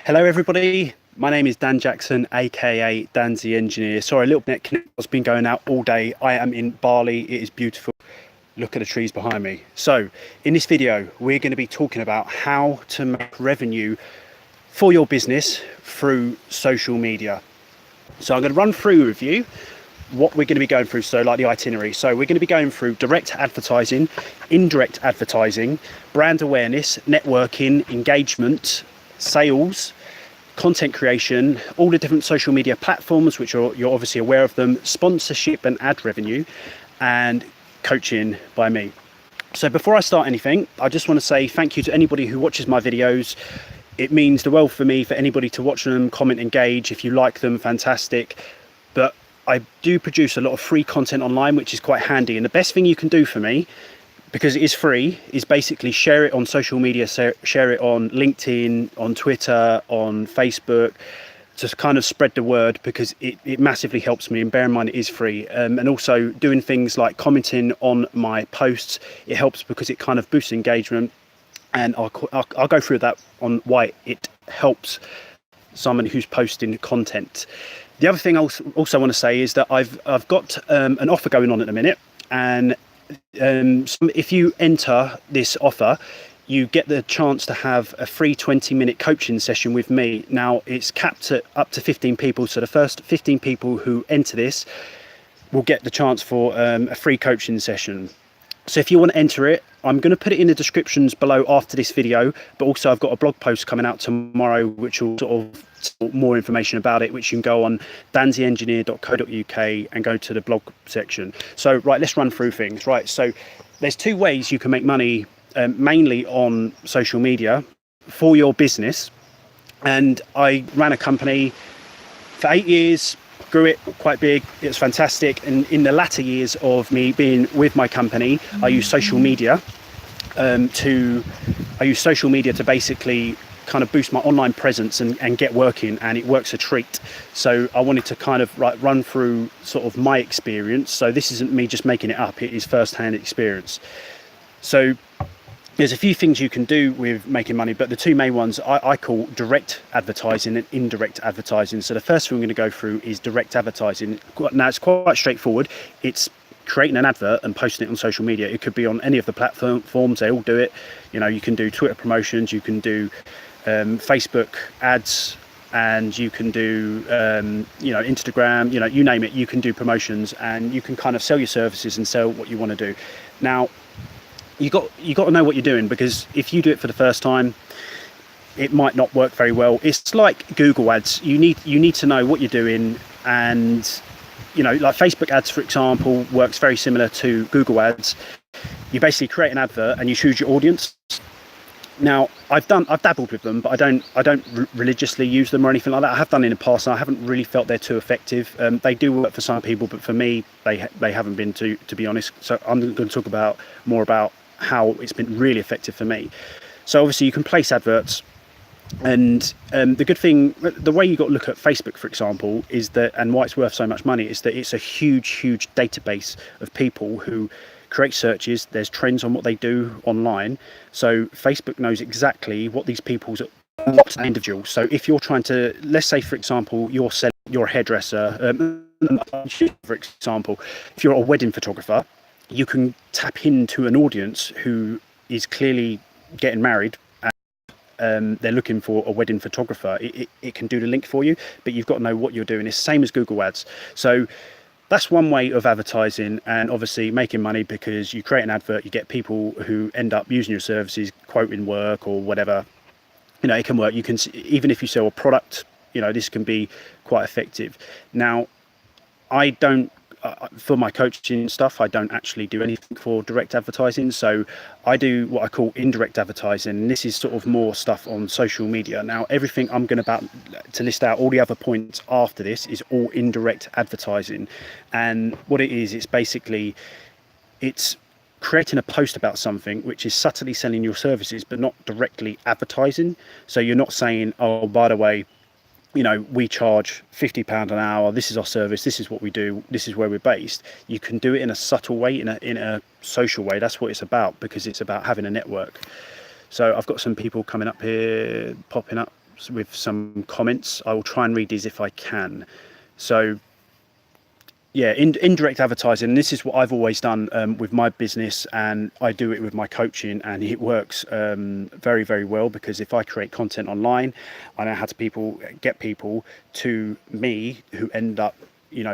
Hello everybody, my name is Dan Jackson, aka Dan the Engineer. Sorry, a little net connect has been going out all day. I am in Bali, it is beautiful. Look at the trees behind me. So in this video, we're going to be talking about how to make revenue for your business through social media. So I'm going to run through with you what we're going to be going through, so like the itinerary. So we're going to be going through direct advertising, indirect advertising, brand awareness, networking, engagement, sales, content creation, all the different social media platforms, which you're obviously aware of them, sponsorship and ad revenue, and coaching by me. So before I start anything, I just want to say thank you to anybody who watches my videos. It means the world for me, for anybody to watch them, comment, engage. If you like them, fantastic. But I do produce a lot of free content online, which is quite handy. And the best thing you can do for me, because it is free, is basically share it on social media, share it on LinkedIn, on Twitter, on Facebook, to kind of spread the word, because it massively helps me. And bear in mind, it is free. And also doing things like commenting on my posts, it helps because it kind of boosts engagement. And I'll go through that on why it helps someone who's posting content. The other thing I also want to say is that I've got an offer going on at the minute, and if you enter this offer, you get the chance to have a free 20-minute coaching session with me. Now it's capped at up to 15 people, so the first 15 people who enter this will get the chance for a free coaching session. So if you want to enter it, I'm going to put it in the descriptions below after this video, but also I've got a blog post coming out tomorrow which will sort of more information about it, which you can go on dantheengineer.co.uk and go to the blog section. So right, let's run through things. Right, so there's two ways you can make money, mainly on social media for your business. And I ran a company for 8 years, grew it quite big. It was fantastic. And in the latter years of me being with my company, I use social media to basically kind of boost my online presence and get working, and it works a treat. So I wanted to kind of run through sort of my experience. So this isn't me just making it up, it is first-hand experience. So there's a few things you can do with making money, but the two main ones I call direct advertising and indirect advertising. So the first thing we're going to go through is direct advertising. Now it's quite straightforward. It's creating an advert and posting it on social media. It could be on any of the platforms, they all do it. You know, you can do Twitter promotions, you can do Facebook ads, and you can do Instagram, you name it. You can do promotions, and you can kind of sell your services and sell what you want to do. Now you got to know what you're doing, because if you do it for the first time, it might not work very well. It's like Google ads. You need to know what you're doing, and like Facebook ads, for example, works very similar to Google ads. You basically create an advert and you choose your audience. Now I've dabbled with them, but I don't religiously use them or anything like that. I have done in the past, and I haven't really felt they're too effective. They do work for some people, but for me they haven't been, to be honest. So I'm going to talk more about how it's been really effective for me. So obviously you can place adverts, and the good thing, the way you got to look at Facebook, for example, is that, and why it's worth so much money, is that it's a huge database of people who create searches. There's trends on what they do online, so Facebook knows exactly what these people's individuals. So if you're trying to, let's say for example, you're a hairdresser, for example, if you're a wedding photographer, you can tap into an audience who is clearly getting married, and they're looking for a wedding photographer. It can do the link for you, but you've got to know what you're doing. It's the same as Google ads. So that's one way of advertising, and obviously making money, because you create an advert, you get people who end up using your services, quoting work or whatever. It can work. You can, even if you sell a product, this can be quite effective. Now I don't, for my coaching stuff, I don't actually do anything for direct advertising. So I do what I call indirect advertising, and this is sort of more stuff on social media. Now everything I'm going to list out, all the other points after this, is all indirect advertising. And what it is, it's basically, it's creating a post about something which is subtly selling your services, but not directly advertising. So you're not saying, oh, by the way, we charge £50 an hour, this is our service, this is what we do, this is where we're based. You can do it in a subtle way, in a social way. That's what it's about, because it's about having a network. So I've got some people coming up here, popping up. with some comments. I will try and read these if I can. So yeah, indirect advertising, and this is what I've always done with my business, and I do it with my coaching, and it works very, very well, because if I create content online, I know how to get people to me who end up,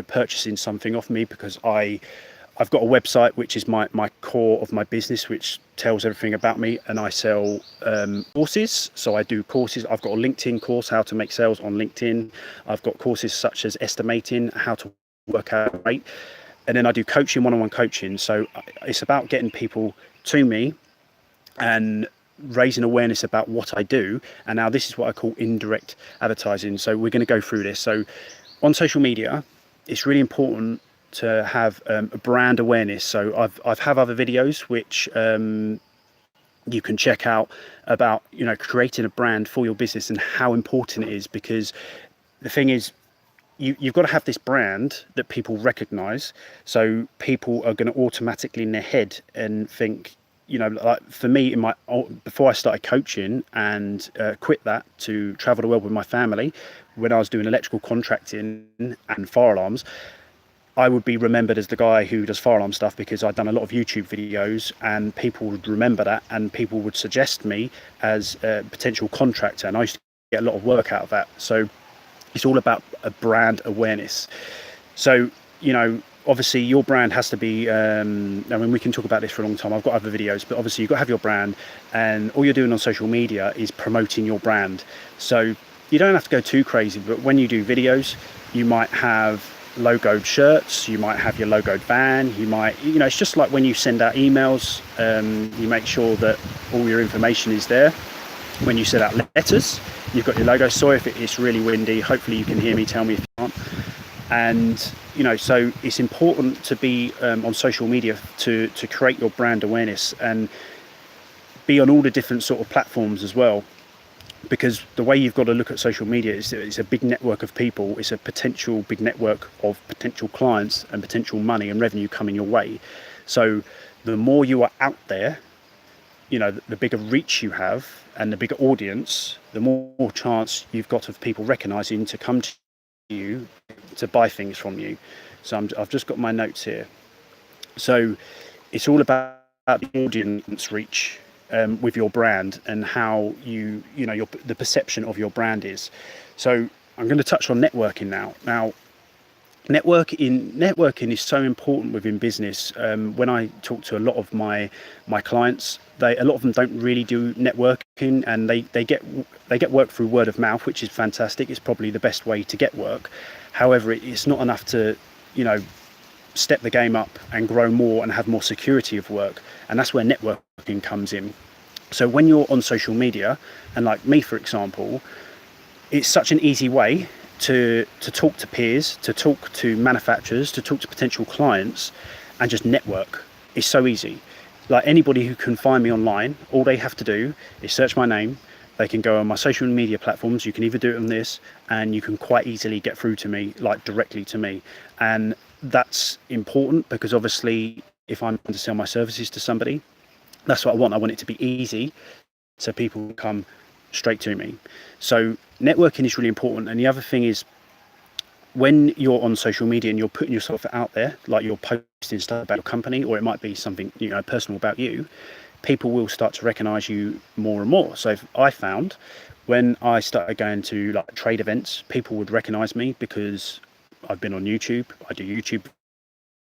purchasing something off me, because I've got a website which is my core of my business, which tells everything about me, and I sell courses. So I do courses. I've got a LinkedIn course, how to make sales on LinkedIn. I've got courses such as estimating, how to work out a rate, and then I do coaching, one-on-one coaching. So it's about getting people to me and raising awareness about what I do. And now this is what I call indirect advertising. So we're going to go through this. So on social media, it's really important to have a brand awareness. So I've have other videos which you can check out about creating a brand for your business and how important it is, because the thing is, you've got to have this brand that people recognize. So people are going to automatically in their head and think, like for me, before I started coaching and quit that to travel the world with my family, when I was doing electrical contracting and fire alarms, I would be remembered as the guy who does fire alarm stuff, because I'd done a lot of YouTube videos, and people would remember that, and people would suggest me as a potential contractor, and I used to get a lot of work out of that. So it's all about a brand awareness. So, obviously your brand has to be, we can talk about this for a long time. I've got other videos, but obviously you've got to have your brand, and all you're doing on social media is promoting your brand. So you don't have to go too crazy, but when you do videos, you might have logoed shirts, you might have your logoed van, you might, it's just like when you send out emails, you make sure that all your information is there. When you send out letters, you've got your logo. Sorry if it's really windy, hopefully you can hear me, tell me if you can't. And so it's important to be on social media to create your brand awareness, and be on all the different sort of platforms as well, because the way you've got to look at social media is it's a big network of people. It's a potential big network of potential clients and potential money and revenue coming your way. So the more you are out there, the bigger reach you have and the bigger audience, the more chance you've got of people recognizing to come to you to buy things from you. So I've just got my notes here. So it's all about the audience reach with your brand, and how the perception of your brand is. So I'm going to touch on networking now. Now, networking is so important within business. When I talk to a lot of my clients, a lot of them don't really do networking, and they get work through word of mouth, which is fantastic. It's probably the best way to get work. However, it's not enough to step the game up and grow more and have more security of work, and that's where networking comes in. So when you're on social media, and like me for example, it's such an easy way to talk to peers, to talk to manufacturers, to talk to potential clients, and just network. It's so easy. Like anybody who can find me online, all they have to do is search my name. They can go on my social media platforms. You can either do it on this, and you can quite easily get through to me, like directly to me. And that's important, because obviously if I'm going to sell my services to somebody, that's what I want. I want it to be easy, so people can come straight to me. So networking is really important. And the other thing is, when you're on social media and you're putting yourself out there, like you're posting stuff about your company, or it might be something personal about you, people will start to recognize you more and more. So I found when I started going to like trade events, people would recognize me because I've been on YouTube. I do YouTube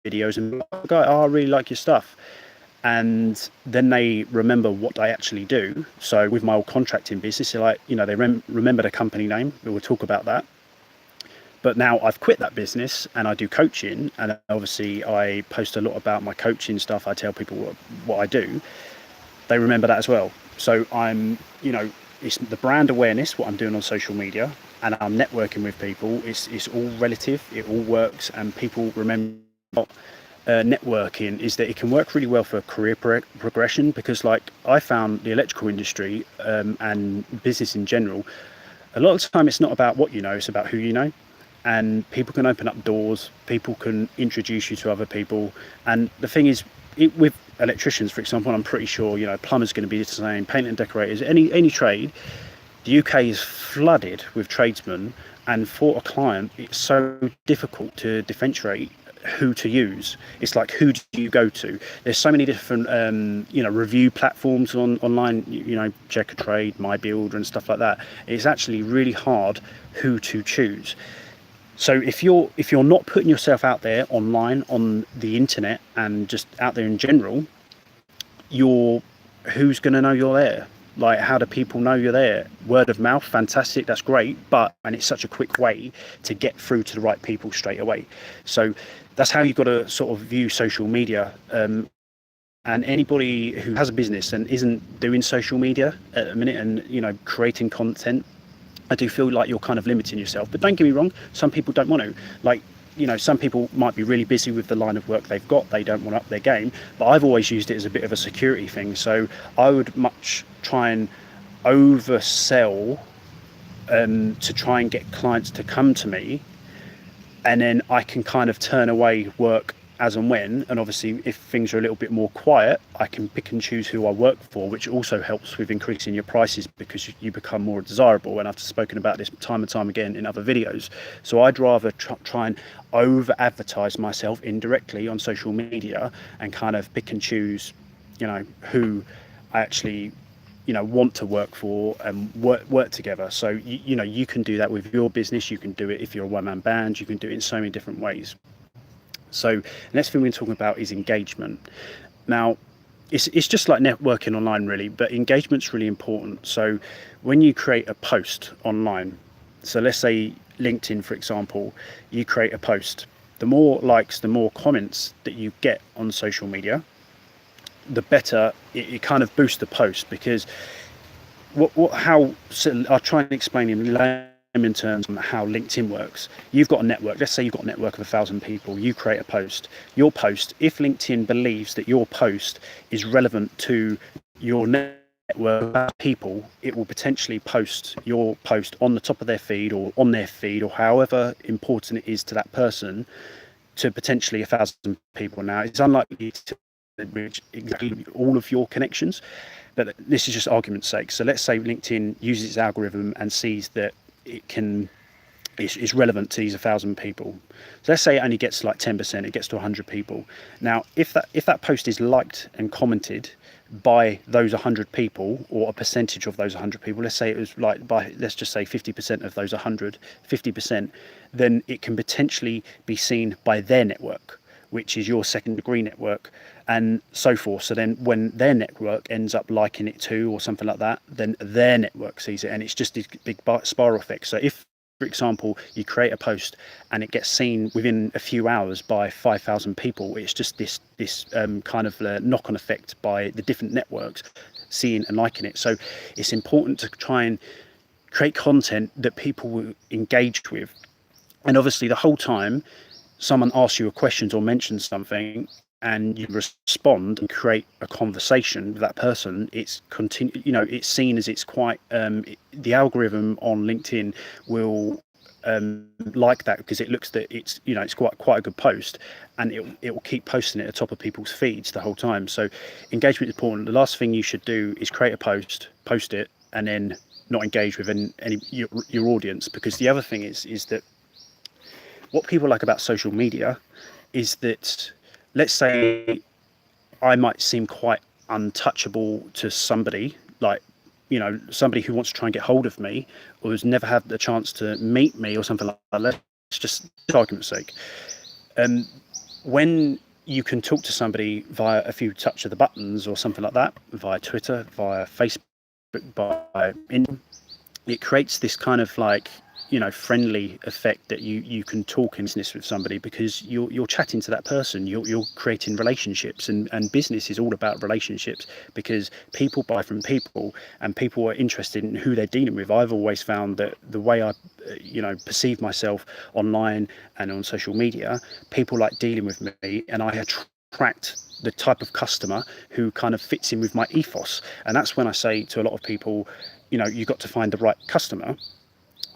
videos, and I really like your stuff. And then they remember what I actually do. So with my old contracting business, they're like, they remember the company name. We'll talk about that. But now I've quit that business and I do coaching, and obviously I post a lot about my coaching stuff. I tell people what I do. They remember that as well. So I'm, it's the brand awareness, what I'm doing on social media, and I'm networking with people. It's all relative. It all works, and people remember. Networking is that it can work really well for career progression, because like I found the electrical industry and business in general, a lot of the time it's not about what you know, it's about who you know. And people can open up doors, people can introduce you to other people. And the thing is, with electricians for example, I'm pretty sure plumbers going to be the same, paint and decorators, any trade, The UK is flooded with tradesmen, and for a client, it's so difficult to differentiate who to use. It's like, who do you go to? There's so many different review platforms online, Check a Trade, My Builder and stuff like that. It's actually really hard who to choose. So if you're not putting yourself out there online on the internet and just out there in general, who's going to know you're there? Like, how do people know you're there? Word of mouth, fantastic, that's great, and it's such a quick way to get through to the right people straight away. So that's how you've got to sort of view social media. And anybody who has a business and isn't doing social media at the minute and creating content, I do feel like you're kind of limiting yourself. But don't get me wrong, some people don't want to. Like, some people might be really busy with the line of work they've got, they don't want to up their game, but I've always used it as a bit of a security thing. So I would much try and oversell to try and get clients to come to me, and then I can kind of turn away work as and when. And obviously if things are a little bit more quiet, I can pick and choose who I work for, which also helps with increasing your prices because you become more desirable. And I've spoken about this time and time again in other videos. So I'd rather try and over advertise myself indirectly on social media and kind of pick and choose who I actually want to work for and work together. So you can do that with your business. You can do it if you're a one-man band. You can do it in so many different ways. So the next thing we're talking about is engagement. Now, it's just like networking online really, but engagement's really important. So when you create a post online, so let's say LinkedIn, for example, you create a post, the more likes, the more comments that you get on social media, the better it kind of boosts the post. Because I'll try and explain in terms of how LinkedIn works. You've got a network. Let's say you've got a network of 1,000 people. You create a post. Your post, if LinkedIn believes that your post is relevant to your network of people, it will potentially post your post on the top of their feed or on their feed, or however important it is to that person, to potentially 1,000 people. Now, it's unlikely to reach exactly all of your connections, but this is just argument's sake. So let's say LinkedIn uses its algorithm and sees that it's relevant to these 1,000 people. So let's say it only gets like 10%, it gets to 100 people. Now, if that post is liked and commented by those 100 people, or a percentage of those 100 people, let's say it was like let's just say 50% of those 50%, then it can potentially be seen by their network, which is your second degree network, and so forth. So then when their network ends up liking it too, or something like that, then their network sees it, and it's just this big spiral effect. So if, for example, you create a post and it gets seen within a few hours by 5,000 people, it's just this kind of knock-on effect by the different networks seeing and liking it. So it's important to try and create content that people will engage with. And obviously the whole time someone asks you a question or mentions something and you respond and create a conversation with that person, it's it's seen as it's quite the algorithm on LinkedIn will like that, because it looks that it's it's quite a good post, and it will keep posting it at the top of people's feeds the whole time. So engagement is important. The last thing you should do is create a post it, and then not engage with any your audience. Because the other thing is that what people like about social media is that, let's say I might seem quite untouchable to somebody, like somebody who wants to try and get hold of me, or who's never had the chance to meet me or something like that. Let's just, for argument's sake, when you can talk to somebody via a few touch of the buttons or something like that, via Twitter, via Facebook, by it creates this kind of like friendly effect that you can talk in business with somebody, because you're chatting to that person, you're creating relationships, and business is all about relationships, because people buy from people, and people are interested in who they're dealing with. I've always found that the way I perceive myself online and on social media, people like dealing with me, and I attract the type of customer who kind of fits in with my ethos. And that's when I say to a lot of people, you've got to find the right customer.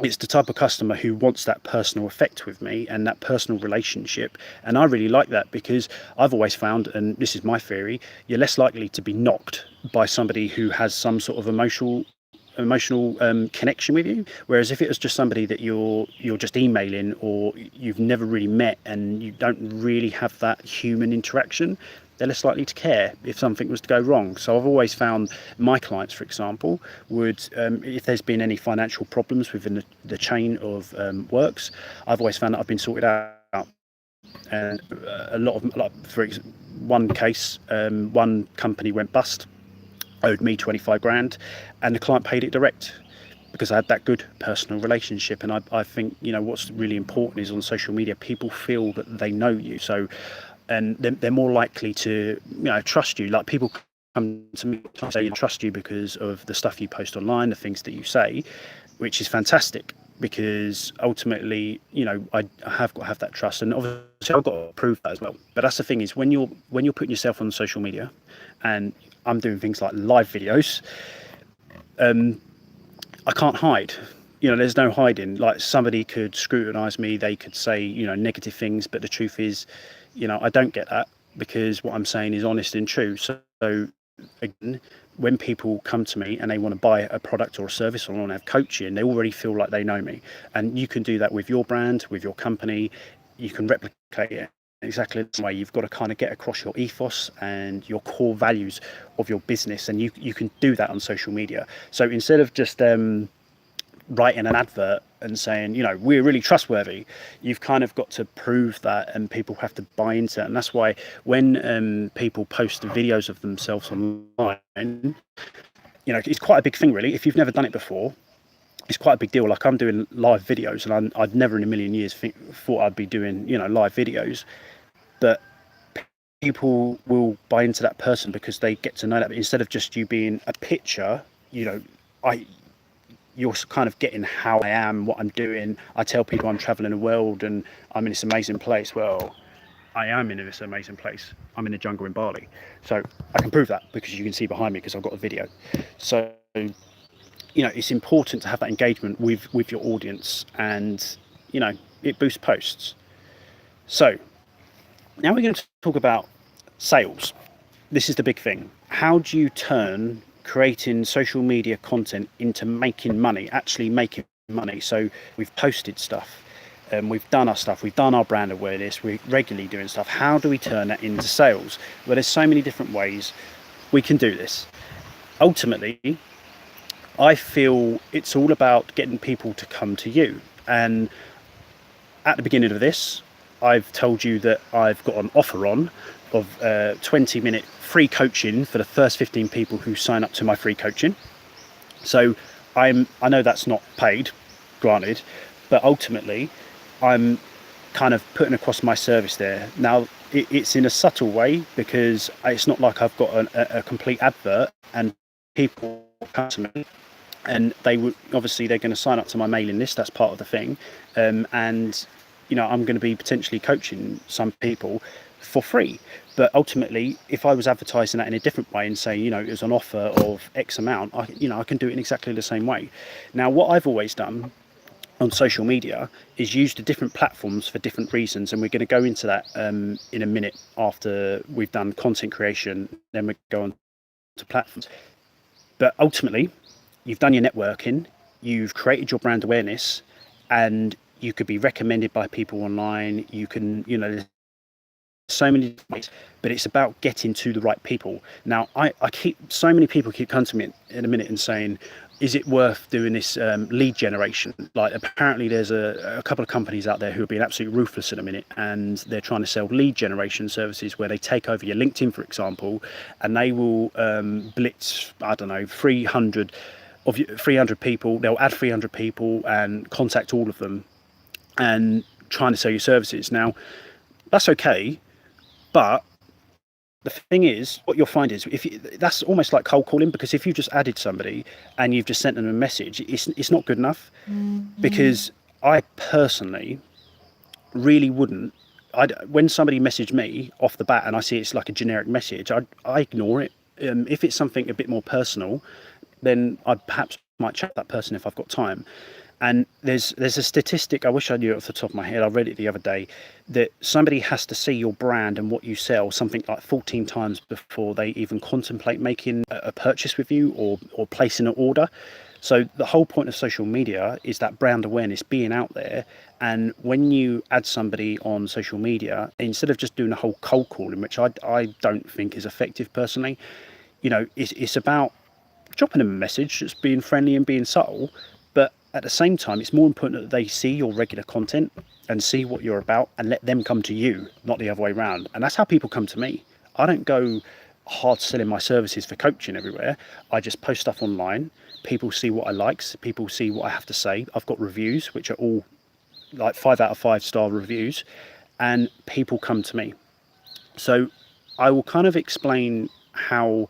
It's the type of customer who wants that personal effect with me and that personal relationship. And I really like that, because I've always found, and this is my theory, you're less likely to be knocked by somebody who has some sort of emotional emotional connection with you. Whereas if it was just somebody that you're just emailing, or you've never really met and you don't really have that human interaction, they're less likely to care if something was to go wrong. So I've always found my clients, for example, would, if there's been any financial problems within the chain of works, I've always found that I've been sorted out. And a lot of, like, one case, one company went bust, owed me 25 grand, and the client paid it direct, because I had that good personal relationship. And I think, you know, what's really important is on social media, people feel that they know you. So, and they're more likely to, you know, trust you. Like, people come to me and say, trust you because of the stuff you post online, the things that you say, which is fantastic, because ultimately, you know, I have got to have that trust, and obviously I've got to prove that as well. But that's the thing, is when you're putting yourself on social media, and I'm doing things like live videos, I can't hide. You know, there's no hiding. Like, somebody could scrutinize me, they could say, you know, negative things, but the truth is, you know, I don't get that, because what I'm saying is honest and true. So again, when people come to me and they want to buy a product or a service, or want to have coaching, they already feel like they know me. And you can do that with your brand, with your company. You can replicate it exactly the same way. You've got to kind of get across your ethos and your core values of your business, and you can do that on social media. So instead of just writing an advert and saying, you know, we're really trustworthy, you've kind of got to prove that, and people have to buy into it. And that's why when people post videos of themselves online, you know, it's quite a big thing, really. If you've never done it before, it's quite a big deal. Like, I'm doing live videos, and I'd never in a million years thought I'd be doing, you know, live videos. But people will buy into that person because they get to know that. But instead of just you being a picture, you know, you're kind of getting how I am, what I'm doing. I tell people I'm traveling the world and I'm in this amazing place. Well, I am in this amazing place. I'm in the jungle in Bali. So I can prove that, because you can see behind me, because I've got a video. So, you know, it's important to have that engagement with your audience, and, you know, it boosts posts. So now we're going to talk about sales. This is the big thing. How do you turn creating social media content into making money, actually making money? So we've posted stuff, we've done our stuff, we've done our brand awareness, we're regularly doing stuff. How do we turn that into sales? Well, there's so many different ways we can do this. Ultimately, I feel it's all about getting people to come to you. And at the beginning of this, I've told you that I've got an offer on of 20-minute free coaching for the first 15 people who sign up to my free coaching. So I know that's not paid, granted, but ultimately I'm kind of putting across my service there. Now, it's in a subtle way, because it's not like I've got a complete advert and people come to me, and they would, obviously they're going to sign up to my mailing list. That's part of the thing. And, you know, I'm going to be potentially coaching some people for free. But ultimately, if I was advertising that in a different way and saying, you know, it was an offer of X amount, I can do it in exactly the same way. Now, what I've always done on social media is used the different platforms for different reasons, and we're going to go into that in a minute after we've done content creation. Then we go on to platforms. But ultimately, you've done your networking, you've created your brand awareness, and you could be recommended by people online. You can, you know, so many ways, but it's about getting to the right people. Now, so many people keep coming to me in a minute and saying, is it worth doing this lead generation? Like, apparently there's a couple of companies out there who are being absolutely ruthless in a minute, and they're trying to sell lead generation services where they take over your LinkedIn, for example, and they will blitz, I don't know, 300 people. They'll add 300 people and contact all of them and trying to sell your services. Now, that's okay, but the thing is, what you'll find is, that's almost like cold calling, because if you just added somebody and you've just sent them a message, it's not good enough. Because I personally really wouldn't. When somebody messaged me off the bat and I see it's like a generic message, I ignore it. If it's something a bit more personal, then I perhaps might chat that person if I've got time. And there's a statistic, I wish I knew it off the top of my head, I read it the other day, that somebody has to see your brand and what you sell something like 14 times before they even contemplate making a purchase with you, or placing an order. So the whole point of social media is that brand awareness, being out there. And when you add somebody on social media, instead of just doing a whole cold calling, which I don't think is effective personally, it's about dropping them a message, just being friendly and being subtle. But at the same time, it's more important that they see your regular content and see what you're about and let them come to you, not the other way around. And that's how people come to me. I don't go hard selling my services for coaching everywhere. I just post stuff online. People see what I like. People see what I have to say. I've got reviews, which are all like 5 out of 5 star reviews, and people come to me. So I will kind of explain how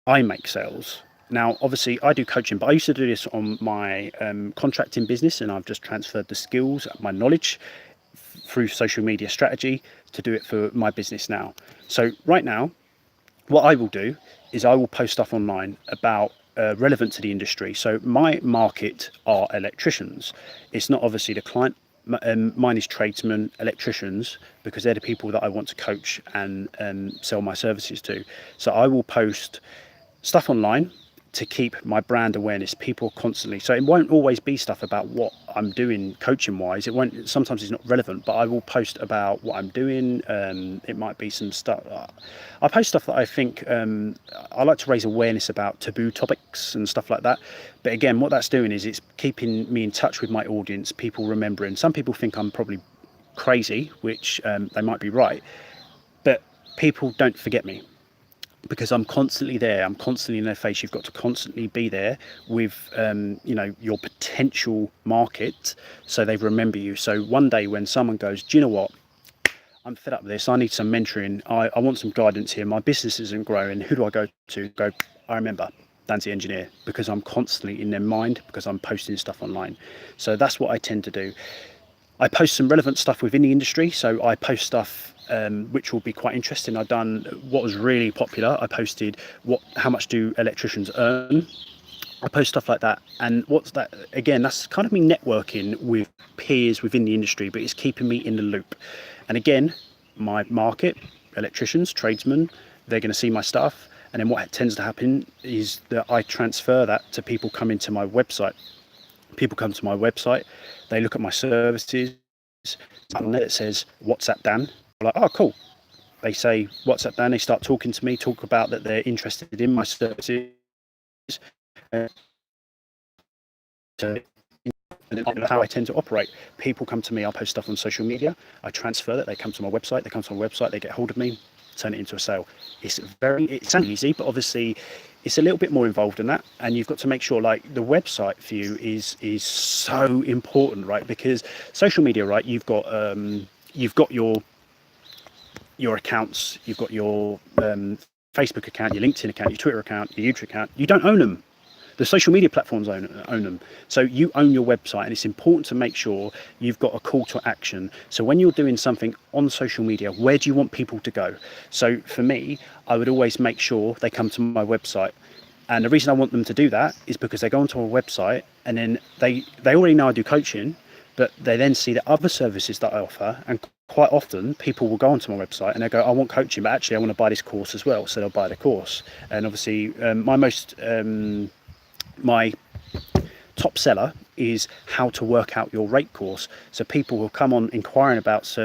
I make sales. Now, obviously, I do coaching, but I used to do this on my contracting business, and I've just transferred the skills, my knowledge through social media strategy to do it for my business now. So right now, what I will do is I will post stuff online about relevant to the industry. So my market are electricians. It's not obviously the client. Mine is tradesmen, electricians, because they're the people that I want to coach and sell my services to. So I will post stuff online to keep my brand awareness. People constantly, so it won't always be stuff about what I'm doing coaching wise. It won't, sometimes it's not relevant, but I will post about what I'm doing. It might be some stuff. I post stuff that I think I like to raise awareness about taboo topics and stuff like that. But again, what that's doing is it's keeping me in touch with my audience, people remembering. Some people think I'm probably crazy, which they might be right, but people don't forget me, because I'm constantly there. I'm constantly in their face. You've got to constantly be there with, your potential market, so they remember you. So one day when someone goes, do you know what? I'm fed up with this. I need some mentoring. I want some guidance here. My business isn't growing. Who do I go to? I remember Dan's the engineer, because I'm constantly in their mind, because I'm posting stuff online. So that's what I tend to do. I post some relevant stuff within the industry. So I post stuff which will be quite interesting. I've done what was really popular. I posted how much do electricians earn. I post stuff like that. And what's that? Again, that's kind of me networking with peers within the industry, but it's keeping me in the loop. And again, my market, electricians, tradesmen, they're going to see my stuff. And then what tends to happen is that I transfer that to people coming to my website. People come to my website, they look at my services, and it says WhatsApp Dan. I'm like, oh cool. They say WhatsApp Dan, they start talking to me, talk about that they're interested in my services. And how I tend to operate. People come to me, I'll post stuff on social media, I transfer that, they come to my website, they get hold of me, turn it into a sale. It sounds easy, but obviously it's a little bit more involved than that, and you've got to make sure, like, the website for you is so important, right? Because social media, right, you've got your accounts, you've got your Facebook account, your LinkedIn account, your Twitter account, your YouTube account. You don't own them. The social media platforms own them. So you own your website, and it's important to make sure you've got a call to action. So when you're doing something on social media, where do you want people to go? So for me, I would always make sure they come to my website. And the reason I want them to do that is because they go onto a website, and then they already know I do coaching, but they then see the other services that I offer. And quite often people will go onto my website and they go, I want coaching, but actually I want to buy this course as well. So they'll buy the course. And obviously my top seller is how to work out your rate course. So people will come on inquiring about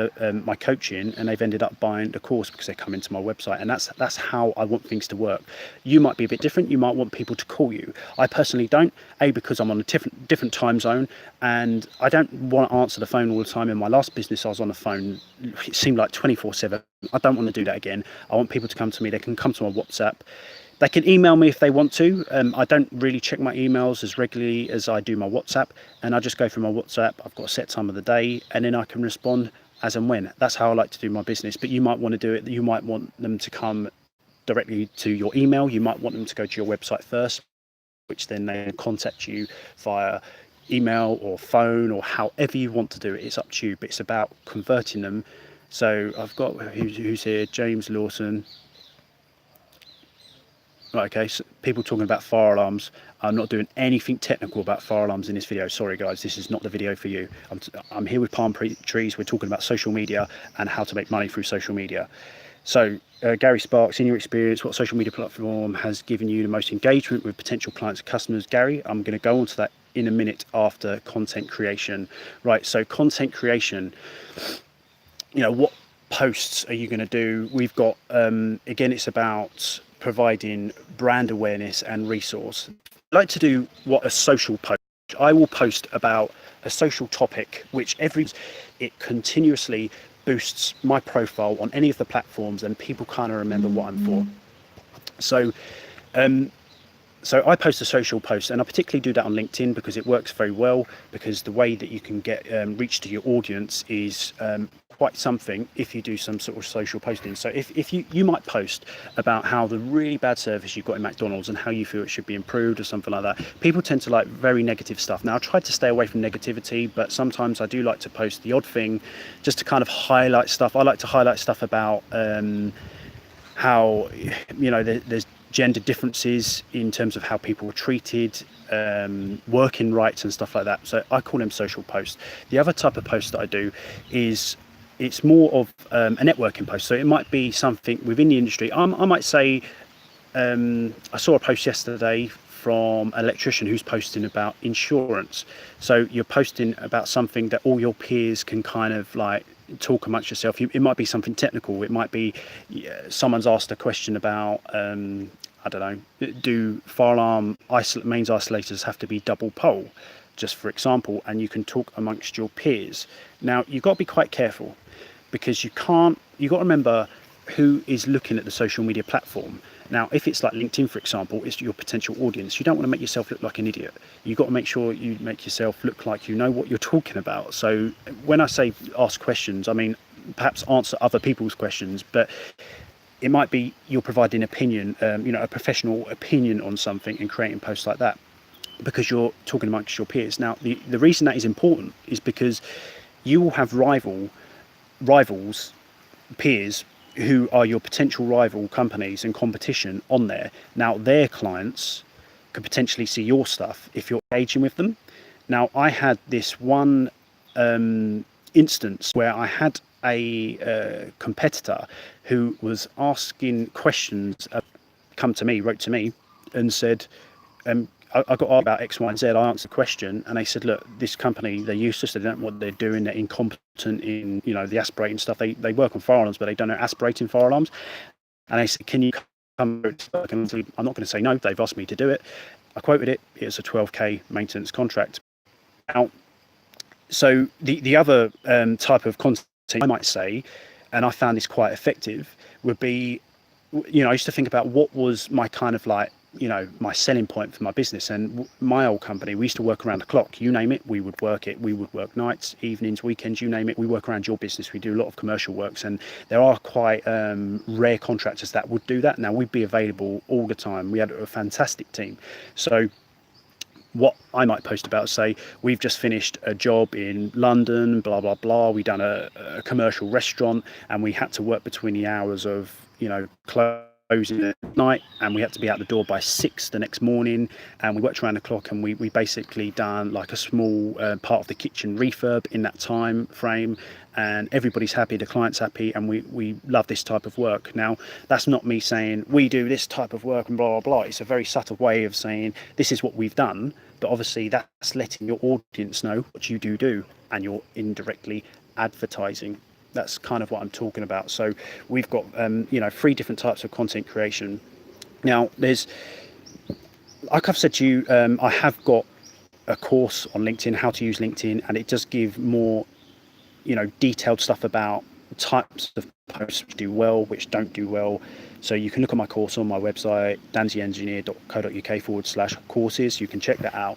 my coaching, and they've ended up buying the course because they come into my website. And that's how I want things to work. You might be a bit different. You might want people to call you. I personally don't, because I'm on a different time zone, and I don't want to answer the phone all the time. In my last business, I was on the phone, it seemed like 24/7. I don't want to do that again. I want people to come to me. They can come to my WhatsApp. They can email me if they want to. I don't really check my emails as regularly as I do my WhatsApp, and I just go through my WhatsApp. I've got a set time of the day, and then I can respond as and when. That's how I like to do my business. But you might want to do it. You might want them to come directly to your email. You might want them to go to your website first, which then they contact you via email or phone, or however you want to do it. It's up to you, but it's about converting them. So I've got, who's here? James Lawson. Right, okay, so people talking about fire alarms. I'm not doing anything technical about fire alarms in this video. Sorry guys, this is not the video for you. I'm here with palm trees. We're talking about social media and how to make money through social media. So Gary Sparks, in your experience, what social media platform has given you the most engagement with potential clients and customers? Gary, I'm going to go on to that in a minute after content creation. Right, so content creation, what posts are you going to do? We've got, again, it's about providing brand awareness and resource. I like to do what a social post. I will post about a social topic, which it continuously boosts my profile on any of the platforms, and people kind of remember what I'm for. So I post a social post, and I particularly do that on LinkedIn because it works very well, because the way that you can get reach to your audience is quite something if you do some sort of social posting. So if you might post about how the really bad service you've got in McDonald's and how you feel it should be improved or something like that. People tend to like very negative stuff. Now I try to stay away from negativity, but sometimes I do like to post the odd thing just to kind of highlight stuff. I like to highlight stuff about how there's gender differences in terms of how people are treated, working rights and stuff like that. So I call them social posts. The other type of post that I do is it's more of a networking post. So it might be something within the industry. I might say, I saw a post yesterday from an electrician who's posting about insurance. So you're posting about something that all your peers can kind of like talk amongst yourself. It might be something technical. It might be someone's asked a question about I don't know, do fire alarm mains isolators have to be double pole, just for example, and you can talk amongst your peers. Now you've got to be quite careful, because you've got to remember who is looking at the social media platform. Now, if it's like LinkedIn, for example, it's your potential audience. You don't want to make yourself look like an idiot. You've got to make sure you make yourself look like you know what you're talking about. So when I say ask questions, I mean perhaps answer other people's questions, but it might be you're providing opinion, a professional opinion on something, and creating posts like that because you're talking amongst your peers. Now, the reason that is important is because you will have rivals, peers, who are your potential rival companies and competition on there. Now, their clients could potentially see your stuff if you're engaging with them. Now, I had this one instance where I had a competitor who was asking questions, wrote to me and said, I got asked about X, Y, and Z. I answered the question, and they said, look, this company, they're useless. They don't know what they're doing. They're incompetent in, the aspirating stuff. They work on fire alarms, but they don't know aspirating fire alarms. And they said, can you come? I'm not going to say no. They've asked me to do it. I quoted it. It was a 12k maintenance contract. Now, so the other type of content I might say, and I found this quite effective, would be, I used to think about what was my kind of like, my selling point for my business. And my old company, we used to work around the clock. You name it, we would work it. We would work nights, evenings, weekends, you name it. We work around your business. We do a lot of commercial works, and there are quite rare contractors that would do that. Now, we'd be available all the time. We had a fantastic team. So what I might post about, say, we've just finished a job in London, blah, blah, blah. We done a commercial restaurant, and we had to work between the hours of, closing at night, and we had to be out the door by 6 the next morning, and we worked around the clock, and we basically done like a small part of the kitchen refurb in that time frame, and everybody's happy, the client's happy, and we love this type of work. Now, that's not me saying we do this type of work and blah, blah, blah. It's a very subtle way of saying this is what we've done, but obviously that's letting your audience know what you do, and you're indirectly advertising. That's kind of what I'm talking about. So we've got 3 different types of content creation. Now, there's, like I've said to you, I have got a course on LinkedIn, how to use LinkedIn, and it does give more detailed stuff about types of posts which do well, which don't do well. So you can look at my course on my website, danzyengineer.co.uk/courses. You can check that out.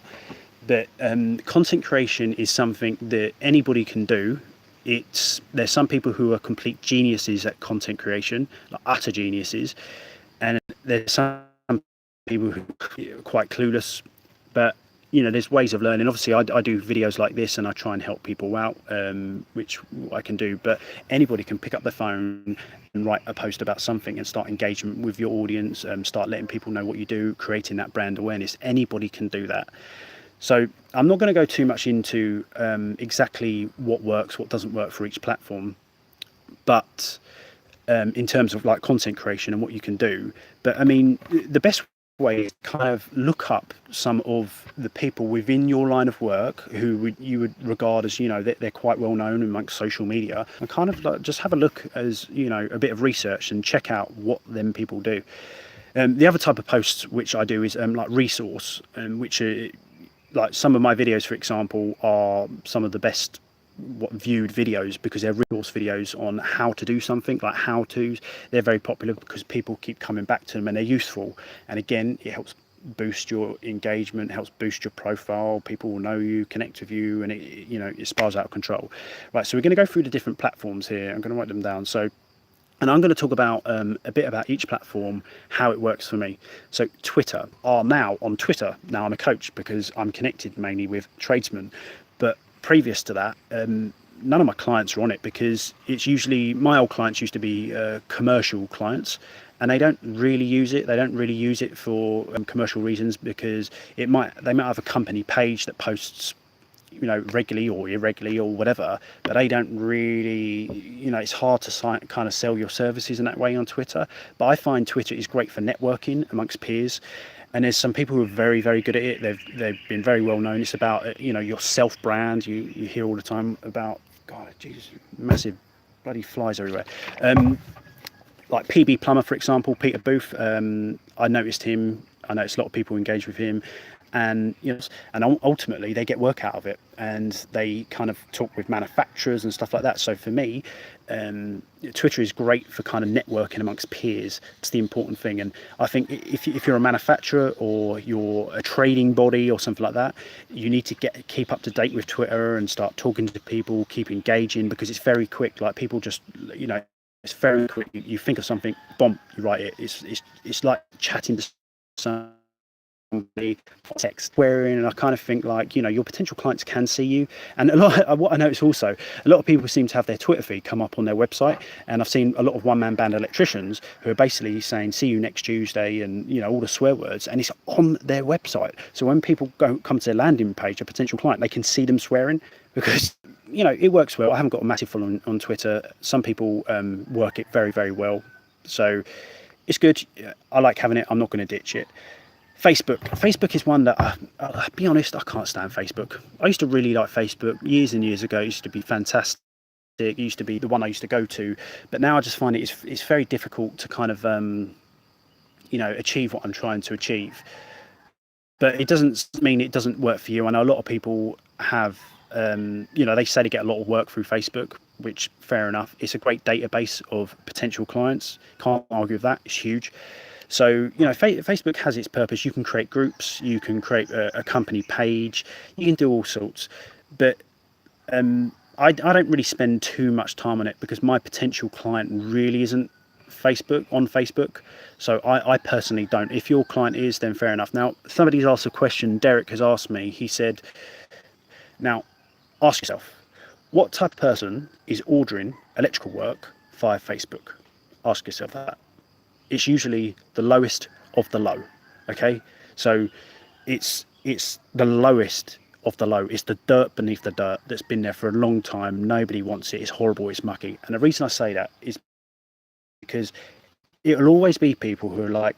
But content creation is something that anybody can do. There's some people who are complete geniuses at content creation, like utter geniuses, and there's some people who are quite clueless. But there's ways of learning. Obviously, I do videos like this, and I try and help people out, which I can do. But anybody can pick up the phone and write a post about something and start engagement with your audience, start letting people know what you do, creating that brand awareness. Anybody can do that. So I'm not going to go too much into exactly what works, what doesn't work for each platform, but in terms of like content creation and what you can do. But I mean, the best way is kind of look up some of the people within your line of work who you would regard as, they're quite well known amongst social media, and kind of like just have a look as, a bit of research and check out what them people do. The other type of posts which I do is like resource, which are like some of my videos, for example, are some of the best viewed videos because they're resource videos on how to do something, like how to's. They're very popular because people keep coming back to them and they're useful. And again, it helps boost your engagement, helps boost your profile. People will know you, connect with you, and it spirals out of control. Right, so we're going to go through the different platforms here. I'm going to write them down. And I'm going to talk about a bit about each platform, how it works for me. So Twitter. Now on Twitter, now I'm a coach because I'm connected mainly with tradesmen. But previous to that, none of my clients are on it because it's usually, my old clients used to be commercial clients, and they don't really use it. They don't really use it for commercial reasons because they might have a company page that posts regularly or irregularly or whatever, but they don't really, it's hard to kind of sell your services in that way on Twitter. But I find Twitter is great for networking amongst peers. And there's some people who are very, very good at it. They've been very well known. It's about, your self brand. You hear all the time about, God, Jesus, massive bloody flies everywhere. Like PB Plumber, for example, Peter Booth. I noticed him. I noticed a lot of people engage with him, and ultimately they get work out of it, and they kind of talk with manufacturers and stuff like that. So for me, Twitter is great for kind of networking amongst peers. It's the important thing. And I think if you're a manufacturer or you're a trading body or something like that, you need to keep up to date with Twitter and start talking to people, keep engaging, because it's very quick. Like people just, it's very quick. You think of something, boom, you write it. It's like chatting to somebody, text, swearing, and I kind of think like, your potential clients can see you. And what I notice also, a lot of people seem to have their Twitter feed come up on their website, and I've seen a lot of one-man band electricians who are basically saying see you next Tuesday and all the swear words, and it's on their website. So when people come to their landing page, a potential client, they can see them swearing because it works well. I haven't got a massive following on Twitter. Some people work it very, very well, so it's good. I like having it. I'm not going to ditch it. Facebook is one that I'll be honest, I can't stand Facebook. I used to really like Facebook years and years ago. It used to be fantastic. It used to be the one I used to go to, but now I just find it's very difficult to kind of achieve what I'm trying to achieve. But it doesn't mean it doesn't work for you. I know a lot of people have they say they get a lot of work through Facebook, which fair enough. It's a great database of potential clients. Can't argue with that. It's huge. So, Facebook has its purpose. You can create groups, you can create a company page, you can do all sorts. But I don't really spend too much time on it because my potential client really isn't on Facebook. So I personally don't. If your client is, then fair enough. Now, somebody's asked a question. Derek has asked me. He said, now, ask yourself, what type of person is ordering electrical work via Facebook? Ask yourself that. It's usually the lowest of the low. Okay, so it's the lowest of the low. It's the dirt beneath the dirt that's been there for a long time. Nobody wants it. It's horrible. It's mucky. And the reason I say that is because it'll always be people who are like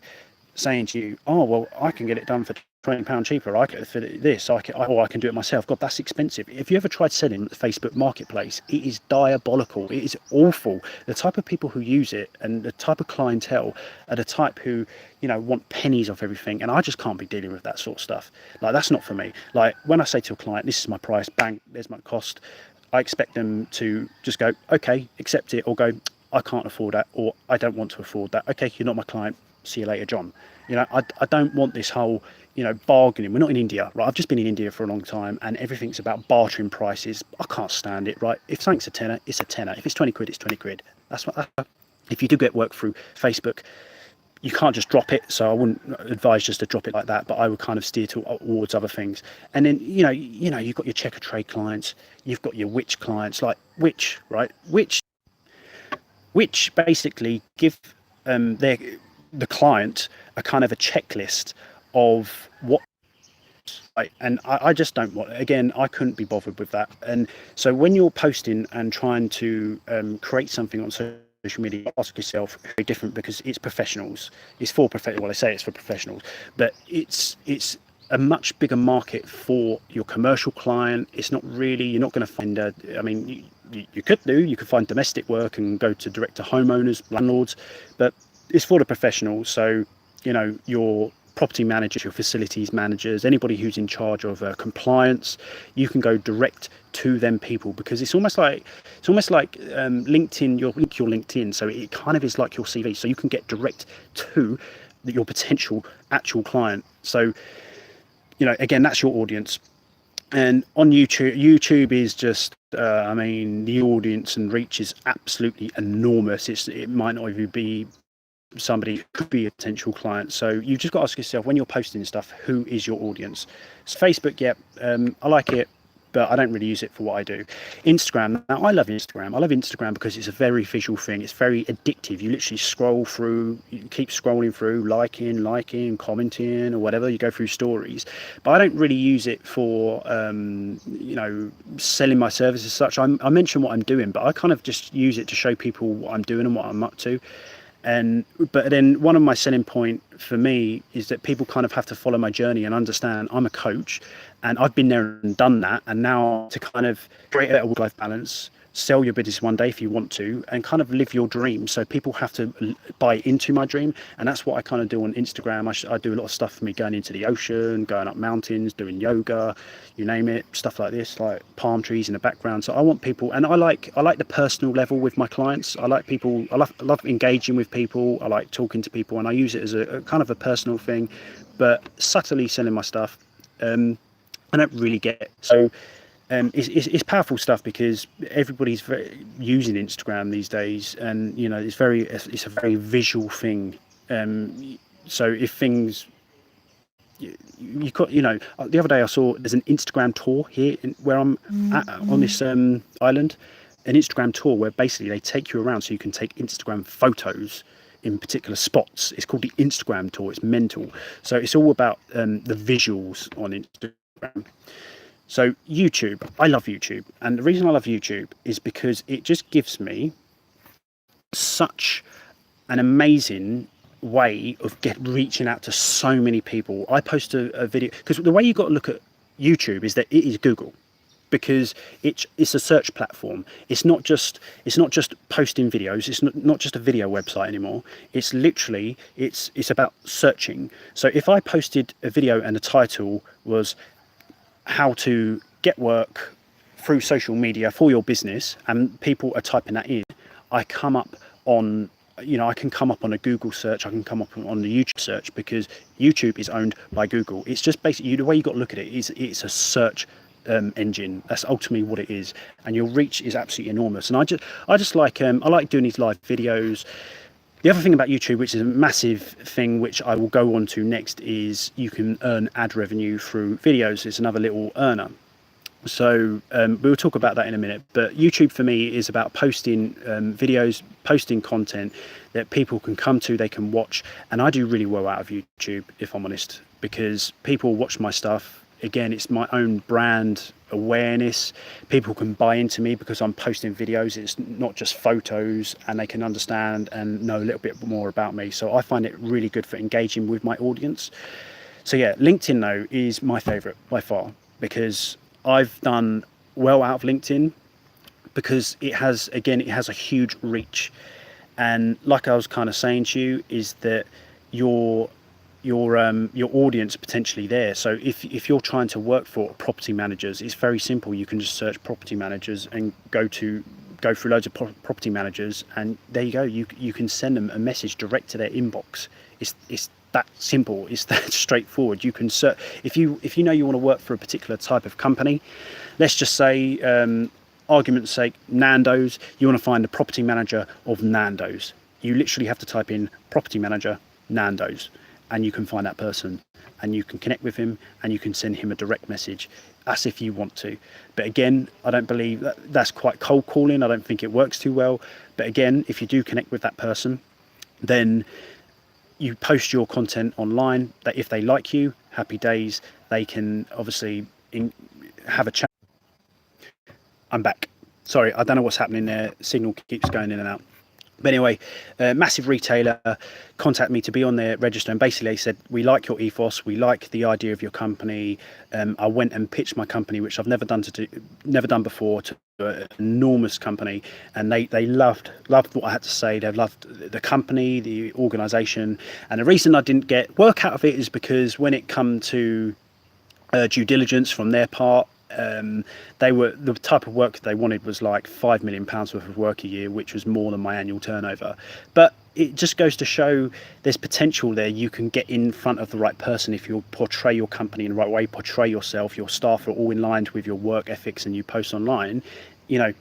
saying to you, oh well, I can get it done for £20 cheaper, I can fit this, I can do it myself. God, that's expensive. If you ever tried selling the Facebook marketplace, it is diabolical. It is awful. The type of people who use it and the type of clientele are the type who want pennies off everything, and I just can't be dealing with that sort of stuff. Like, that's not for me. Like, when I say to a client, this is my price, bang, there's my cost, I expect them to just go, okay, accept it, or go, I can't afford that, or I don't want to afford that. Okay, you're not my client, see you later, John. I don't want this whole bargaining. We're not in India, right? I've just been in India for a long time, and everything's about bartering prices. I can't stand it, right? If something's a tenner, it's a tenner. If it's 20 quid, it's 20 quid. That's what. If you do get work through Facebook, you can't just drop it. So I wouldn't advise just to drop it like that, but I would kind of steer towards other things. And then you've got your checker trade clients, you've got your witch clients, like Witch, right? Which basically give the client a kind of a checklist of what, right? And I just don't want, again, I couldn't be bothered with that. And so when you're posting and trying to create something on social social media, ask yourself, very different, because it's professionals. It's for well, I say it's for professionals, but it's a much bigger market for your commercial client. It's not really, you're not going to find I mean, you could find domestic work and go to direct to homeowners, landlords, but it's for the professionals. So, you know, your property managers, your facilities managers, anybody who's in charge of compliance, you can go direct to them people, because it's almost like LinkedIn. Your LinkedIn, so it kind of is like your CV. So you can get direct to your potential actual client. So, you know, again, that's your audience. And on YouTube is just, I mean, the audience and reach is absolutely enormous. It might not even be somebody who could be a potential client. So you just got to ask yourself, when you're posting stuff, who is your audience? So Facebook, yeah, I like it, but I don't really use it for what I do. Instagram, now I love Instagram. I love Instagram because it's a very visual thing. It's very addictive. You literally scroll through, you keep scrolling through, liking, commenting, or whatever. You go through stories, but I don't really use it for, you know, selling my services as such. I mention what I'm doing, but I kind of just use it to show people what I'm doing and what I'm up to. But then one of my selling point for me is that people kind of have to follow my journey and understand I'm a coach, and I've been there and done that. And now to kind of create a work-life balance, sell your business one day if you want to, and kind of live your dream. So people have to buy into my dream, and that's what I kind of do on Instagram. I do a lot of stuff for me, going into the ocean, going up mountains, doing yoga, you name it, stuff like this, like palm trees in the background. So I want people, and I like the personal level with my clients. I like people, I love engaging with people. I like talking to people, and I use it as a kind of a personal thing, but subtly selling my stuff. I don't really get it. So it's powerful stuff, because everybody's using Instagram these days, and you know, it's a very visual thing. So if things, you got, you know, the other day I saw there's an Instagram tour here where I'm at, on this island, an Instagram tour where basically they take you around so you can take Instagram photos in particular spots. It's called the Instagram tour. It's mental. So it's all about the visuals on Instagram. So YouTube, I love YouTube, and the reason I love YouTube is because it just gives me such an amazing way of reaching out to so many people. I post a video, because the way you got to look at YouTube is that it is Google, because it's a search platform. It's not just posting videos. It's not just a video website anymore. It's literally it's about searching. So if I posted a video and the title was how to get work through social media for your business, and people are typing that in, I come up on, you know, I can come up on a Google search, I can come up on the YouTube search, because YouTube is owned by Google. It's just basically, the way you got to look at it is it's a search engine. That's ultimately what it is, and your reach is absolutely enormous. And I just like I like doing these live videos. The other thing about YouTube, which is a massive thing, which I will go on to next, is you can earn ad revenue through videos. It's another little earner. So we'll talk about that in a minute. But YouTube for me is about posting videos, posting content that people can come to, they can watch. And I do really well out of YouTube, if I'm honest, because people watch my stuff. Again, it's my own brand awareness. People can buy into me because I'm posting videos. It's not just photos, and they can understand and know a little bit more about me. So I find it really good for engaging with my audience. So yeah, LinkedIn though is my favorite by far, because I've done well out of LinkedIn, because it has a huge reach. And like I was kind of saying to you, is that your audience potentially there. So if you're trying to work for property managers, it's very simple. You can just search property managers and go through loads of property managers, and there you go. You can send them a message direct to their inbox. It's that simple. It's that straightforward. You can search if you know you want to work for a particular type of company. Let's just say, argument's sake, Nando's. You want to find the property manager of Nando's. You literally have to type in property manager Nando's, and you can find that person, and you can connect with him, and you can send him a direct message. That's if you want to. But again, I don't believe that's quite cold calling. I don't think it works too well. But again, if you do connect with that person, then you post your content online, that if they like you, happy days, they can obviously have a chat. I'm back. Sorry, I don't know what's happening there. Signal keeps going in and out. But anyway, massive retailer contacted me to be on their register, and basically they said, we like your ethos, we like the idea of your company. I went and pitched my company, which I've never done before, to an enormous company, and they loved what I had to say. They loved the company, the organisation, and the reason I didn't get work out of it is because when it come to due diligence from their part, they were, the type of work they wanted was like £5 million worth of work a year, which was more than my annual turnover. But it just goes to show there's potential there. You can get in front of the right person if you portray your company in the right way, portray yourself, your staff are all in line with your work ethics, and you post online, you know,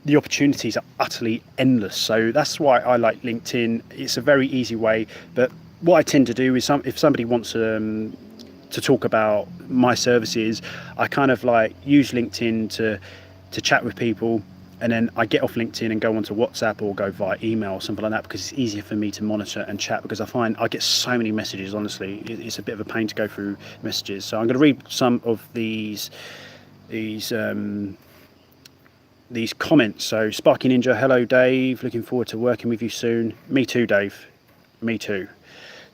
the opportunities are utterly endless. So that's why I like LinkedIn. It's a very easy way. But what I tend to do is, if somebody wants to talk about my services, I kind of like use LinkedIn to chat with people, and then I get off LinkedIn and go onto WhatsApp or go via email or something like that, because it's easier for me to monitor and chat, because I find I get so many messages. Honestly, it's a bit of a pain to go through messages. So I'm going to read some of these comments. So Sparky Ninja, hello Dave, looking forward to working with you soon. Me too, Dave, me too.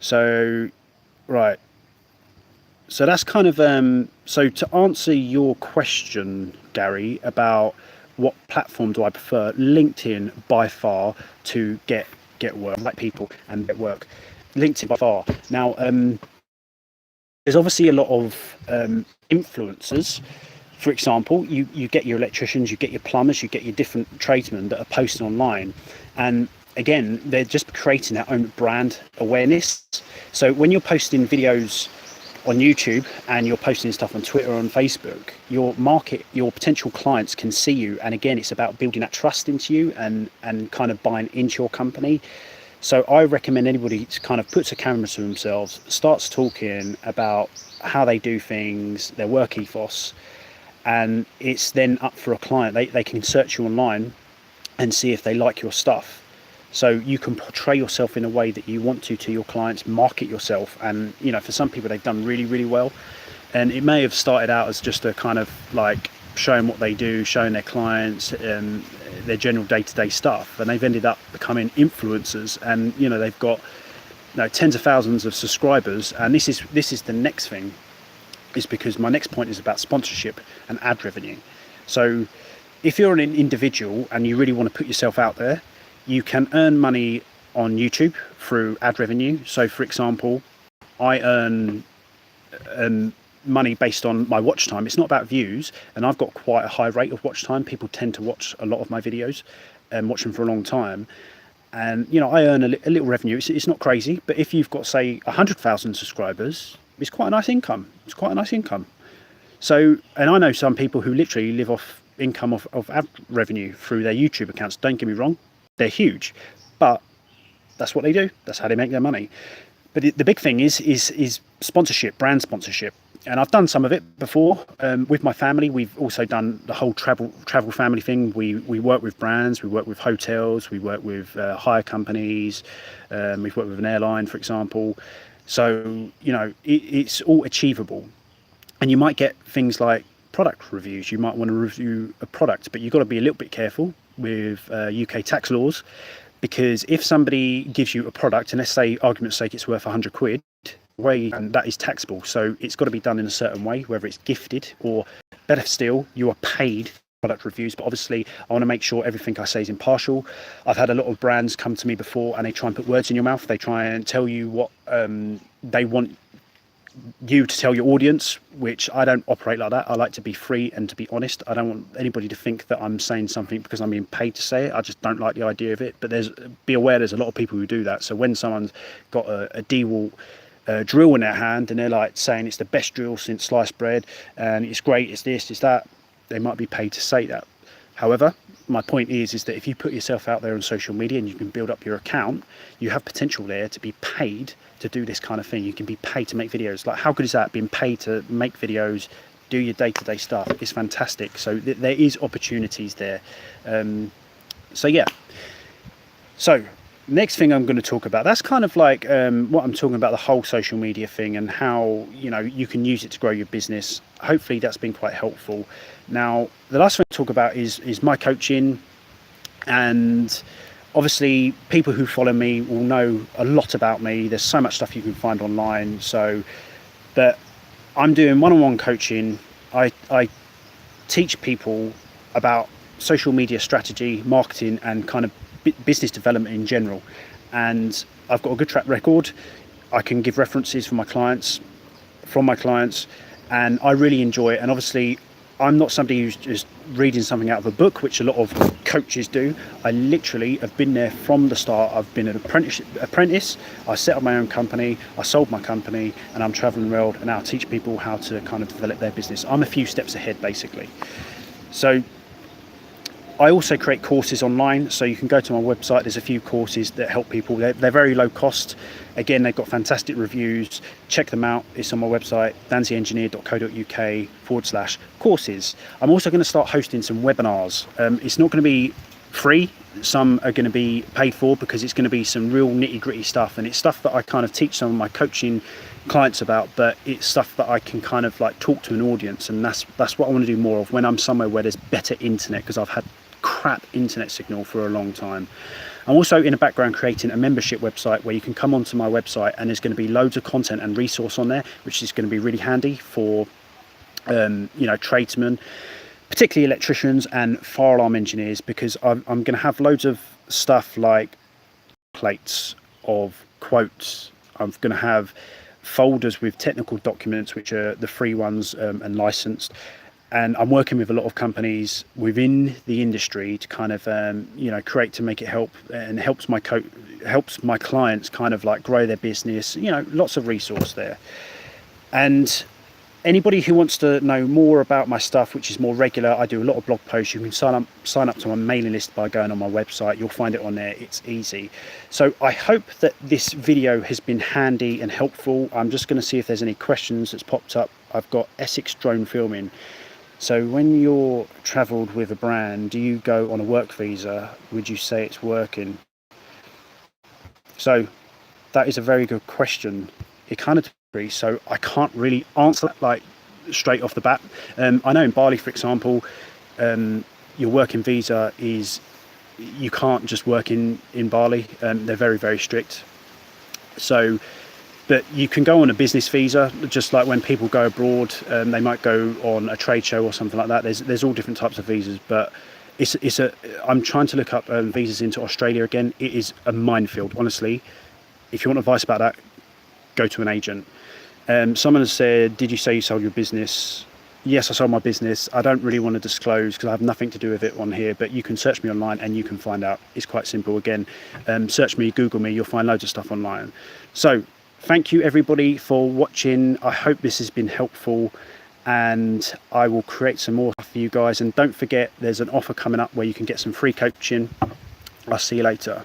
So right, so that's kind of so to answer your question, Gary, about what platform do I prefer, LinkedIn by far to get work, like people and get work. LinkedIn by far. Now there's obviously a lot of influencers. For example, you get your electricians, you get your plumbers, you get your different tradesmen that are posting online, and again, they're just creating their own brand awareness. So when you're posting videos on YouTube and you're posting stuff on Twitter or on Facebook, your potential clients can see you. And again, it's about building that trust into you and kind of buying into your company. So I recommend anybody to kind of puts a camera to themselves, starts talking about how they do things, their work ethos, and it's then up for a client. They can search you online and see if they like your stuff. So you can portray yourself in a way that you want to your clients, market yourself. And, you know, for some people, they've done really, really well. And it may have started out as just a kind of like showing what they do, showing their clients their general day-to-day stuff. And they've ended up becoming influencers. And, you know, they've got tens of thousands of subscribers. And this is the next thing, is because my next point is about sponsorship and ad revenue. So if you're an individual and you really want to put yourself out there, you can earn money on YouTube through ad revenue. So for example, I earn money based on my watch time. It's not about views, and I've got quite a high rate of watch time. People tend to watch a lot of my videos and watch them for a long time. And, you know, I earn a little revenue. It's not crazy, but if you've got, say, 100,000 subscribers, it's quite a nice income. It's quite a nice income. So, and I know some people who literally live off income of ad revenue through their YouTube accounts. Don't get me wrong, they're huge, but that's what they do. That's how they make their money. But the big thing is sponsorship, brand sponsorship. And I've done some of it before with my family. We've also done the whole travel family thing. We work with brands, we work with hotels, we work with hire companies, we've worked with an airline, for example. So, you know, it's all achievable. And you might get things like product reviews. You might want to review a product, but you've got to be a little bit careful with UK tax laws, because if somebody gives you a product, and let's say, argument's sake, it's worth 100 quid, and that is taxable. So it's got to be done in a certain way, whether it's gifted or, better still, you are paid product reviews. But obviously I want to make sure everything I say is impartial. I've had a lot of brands come to me before and they try and put words in your mouth. They try and tell you what they want you to tell your audience, which I don't operate like that. I like to be free and to be honest. I don't want anybody to think that I'm saying something because I'm being paid to say it. I just don't like the idea of it. But be aware there's a lot of people who do that. So when someone's got a DeWalt drill in their hand and they're like saying it's the best drill since sliced bread and it's great, it's this, it's that, they might be paid to say that. However, my point is that if you put yourself out there on social media and you can build up your account, you have potential there to be paid to do this kind of thing. You can be paid to make videos. Like, how good is that? Being paid to make videos, do your day-to-day stuff is fantastic. So there is opportunities there. So yeah. So next thing I'm going to talk about, that's kind of like what I'm talking about, the whole social media thing and how, you know, you can use it to grow your business. Hopefully that's been quite helpful. Now, the last thing I talk about is my coaching, and Obviously, people who follow me will know a lot about me. There's so much stuff you can find online. But I'm doing one-on-one coaching. I teach people about social media strategy, marketing, and kind of business development in general. And I've got a good track record. I can give references from my clients, and I really enjoy it. And obviously, I'm not somebody who's just reading something out of a book, which a lot of coaches do. I literally have been there from the start. I've been an apprentice. I set up my own company. I sold my company, and I'm traveling the world and now teach people how to kind of develop their business. I'm a few steps ahead, basically. So I also create courses online, so you can go to my website. There's a few courses that help people. They're very low cost. Again, they've got fantastic reviews. Check them out. It's on my website, danzyengineer.co.uk/courses. I'm also going to start hosting some webinars. It's not going to be free. Some are going to be paid for, because it's going to be some real nitty-gritty stuff, and it's stuff that I kind of teach some of my coaching clients about, but it's stuff that I can kind of like talk to an audience, and that's what I want to do more of when I'm somewhere where there's better internet, because I've had crap internet signal for a long time. I'm also in the background creating a membership website where you can come onto my website, and there's going to be loads of content and resource on there, which is going to be really handy for tradesmen, particularly electricians and fire alarm engineers, because I'm going to have loads of stuff like plates of quotes. I'm going to have folders with technical documents, which are the free ones and licensed. And I'm working with a lot of companies within the industry to kind of create, to make it help, and helps my clients kind of like grow their business. Lots of resource there. And anybody who wants to know more about my stuff, which is more regular, I do a lot of blog posts. You can sign up to my mailing list by going on my website. You'll find it on there. It's easy. So I hope that this video has been handy and helpful. I'm just going to see if there's any questions that's popped up. I've got Essex Drone Filming. So when you're travelled with a brand, do you go on a work visa? Would you say it's working? So that is a very good question. It kind of degrees, so I can't really answer that like straight off the bat. I know in Bali, for example, your working visa is, you can't just work in Bali. They're very, very strict. So, but you can go on a business visa, just like when people go abroad, they might go on a trade show or something like that. There's all different types of visas, but I'm trying to look up visas into Australia again. It is a minefield, honestly. If you want advice about that, go to an agent. Someone has said, did you say you sold your business? Yes, I sold my business. I don't really want to disclose because I have nothing to do with it on here, but you can search me online and you can find out. It's quite simple. Again, search me, Google me, you'll find loads of stuff online. So thank you everybody for watching. I hope this has been helpful, and I will create some more stuff for you guys. And don't forget, there's an offer coming up where you can get some free coaching. I'll see you later.